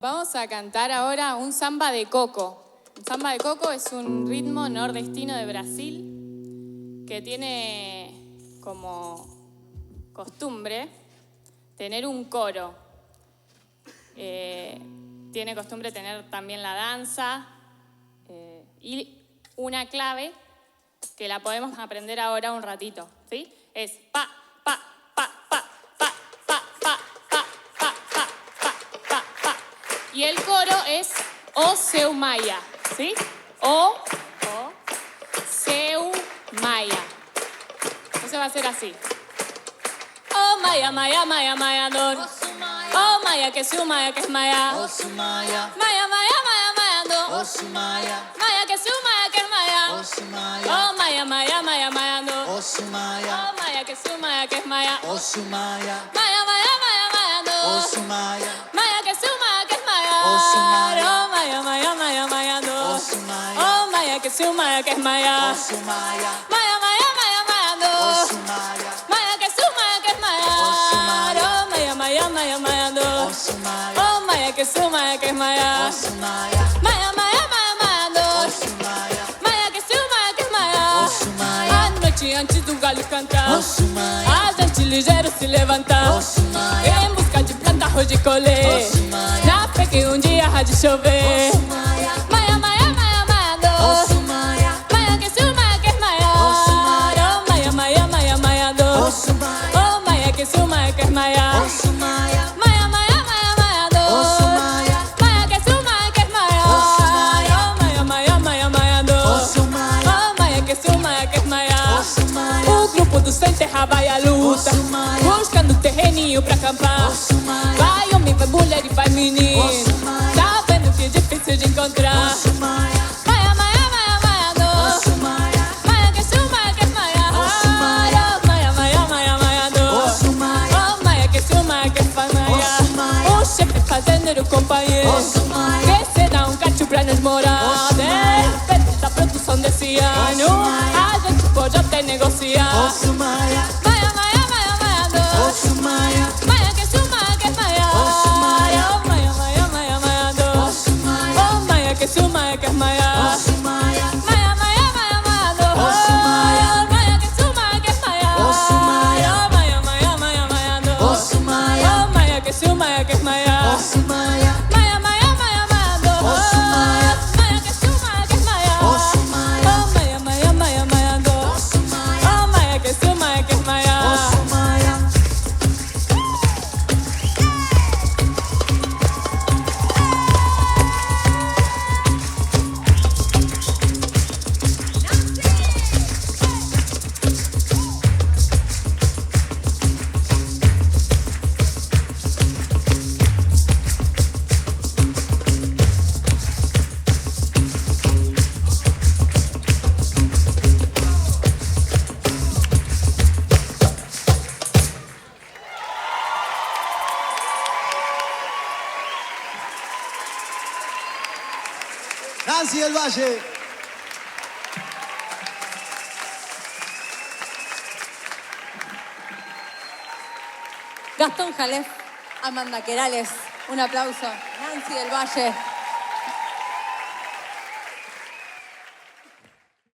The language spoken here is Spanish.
Vamos a cantar ahora un samba de coco. Un samba de coco es un ritmo nordestino de Brasil que tiene como costumbre tener un coro. Tiene costumbre tener también la danza y una clave que la podemos aprender ahora un ratito, ¿sí? Es pa, pa, pa, pa, pa, pa, pa, pa, pa, pa, pa, pa, pa. Y el coro es O Seu Maia, ¿sí? O Seu Maia. Entonces va a ser así. Oh Maia, Maia, Maia, Maia, dor. Oh Maia, que Seu Maia, que es Maia. Oh Sumaya, Maia, Maia, Maia, Maia, dor. oh Sumaya, Maia, que Seu Maia, que es Maia. oh Sumaya, Oh Maia, Maia, Maia, Maia, dor. oh Sumaya, Oh Maia, que Seu Maia, que es Maia. oh Sumaya, Maia, Maia, Maia, Maia, oh dor. Sumaya, Maia, que Seu Maia, que es Maia. Oh, Sumaya. Oh Maia, Maia, Maia, Maia, dor. oh Sumaya, Oh Maia, que Seu Maia, que es Maia. oh Sumaya, Maia, Maia, Maia, Maia, oh dor. Sumaya, Maia, que Seu Maia, que es Maia. Oh, Sumaya. Oh Maia, Maia, Maia, Maia, dor. oh Sumaya, Oh Maia, que Seu Maia, que es Maia. oh Sumaya, Maia, Maia, Maia, Maia, oh dor. Sumaya, Maia, que Seu Maia, que es Maia. oh Sumaya, À noite antes do galho cantar, oh Sumaya, a gente ligeiro se levantar, oh Sumaya, em busca de planta, arroz de colher, Oh, Sumaya. na fé que um dia há de chover. oh Sumaya, Maia, Maia, Maia, Maia, oh dor. Sumaya, Maia, que Seu Maia, que es Maia. Oh, Sumaya. Oh, Maia, Maia, Maia, Maia, dor. oh Sumaya, Oh, Maia, que Seu Maia, que es Maia. oh Sumaya, Maia, Maia, Maia, Maia, dor. Oh, Sumaya. Maia, que Seu Maia, que es Maia. Oh, Sumaya. Oh, Maia, Maia, Maia, Maia, dor. oh Sumaya, Oh, Maia, que Seu Maia, que es Maia. oh Sumaya, O grupo do Sem Terra vai à luta, Oh, Sumaya. buscando terreninho pra acampar. oh Sumaya, Vai homem, vai mulher e vai menino. Oh, Sumaya. Tá vendo que é difícil de encontrar? oh Sumaya, Maia, Maia, Maia, Maia, oh dor. Sumaya, Maia, que Seu Maia, que é Maia. Oh, Sumaya. Oh, Maia, Maia, Maia, Maia, oh dor. Sumaya, Oh, Maia, que Seu Maia, que faz Maia. Oh, Sumaya. O chefe fazendeiro, companheiro. Oh, Sumaya. Que cê dá um cátio pra nós morar. Oh, Sumaya. Depende da produção desse ano. Sumaya. A gente pode até negociar. oh Sumaya, Maia, Maia, Maia, Maia, oh dor. Sumaya, Maia, que Seu Maia, que é Maia. Oh, Sumaya. Oh, Maia, Maia, Maia, Maia, dor. oh Sumaya, Oh, Maia, que Seu Maia, que é Maia. oh Sumaya, Maia, Maia, Maia, Maia, dor. Oh, Sumaya. Maia, que Seu Maia, que é Maia. Oh, Sumaya. Oh, Maia, Maia, Maia, Maia, dor. oh Sumaya, Oh, Maia, que Seu Maia, que é Maia. oh Sumaya, Maia, Maia, Maia, Maia, dor. Oh, Sumaya. Maia, que Seu Maia, que é Maia. oh Sumaya, Oh, Maia, Maia, Maia, Maia, dor. oh Sumaya, Oh, Maia, que Seu Maia, que é Maia. oh Sumaya. Nancy del Valle. Gastón Jalef, Amanda Querales, un aplauso. Nancy del Valle.